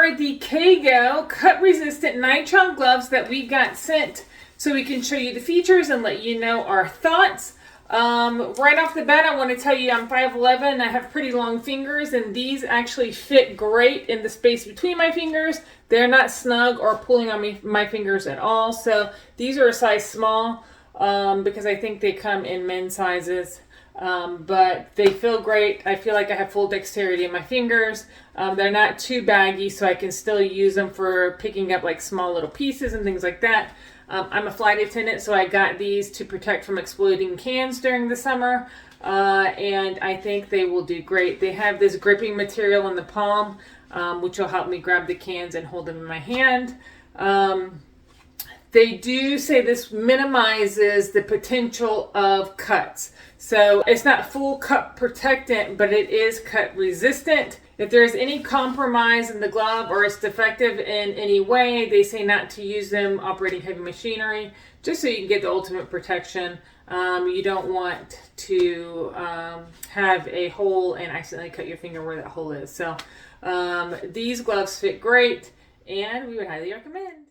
are the KAYGO Cut Resistant Nitrile Gloves that we got sent so we can show you the features and let you know our thoughts. Right off the bat, I want to tell you I'm 5'11", I have pretty long fingers, and these actually fit great in the space between my fingers. They're not snug or pulling on my fingers at all, so these are a size small because I think they come in men's sizes. But they feel great. I feel like I have full dexterity in my fingers. They're not too baggy, so I can still use them for picking up like small little pieces and things like that. I'm a flight attendant, so I got these to protect from exploding cans during the summer, and I think they will do great. They have this gripping material in the palm, which will help me grab the cans and hold them in my hand. They do say this minimizes the potential of cuts. So it's not full cut protectant, but it is cut resistant. If there's any compromise in the glove or it's defective in any way, they say not to use them operating heavy machinery, just so you can get the ultimate protection. You don't want to have a hole and accidentally cut your finger where that hole is. So these gloves fit great, and we would highly recommend.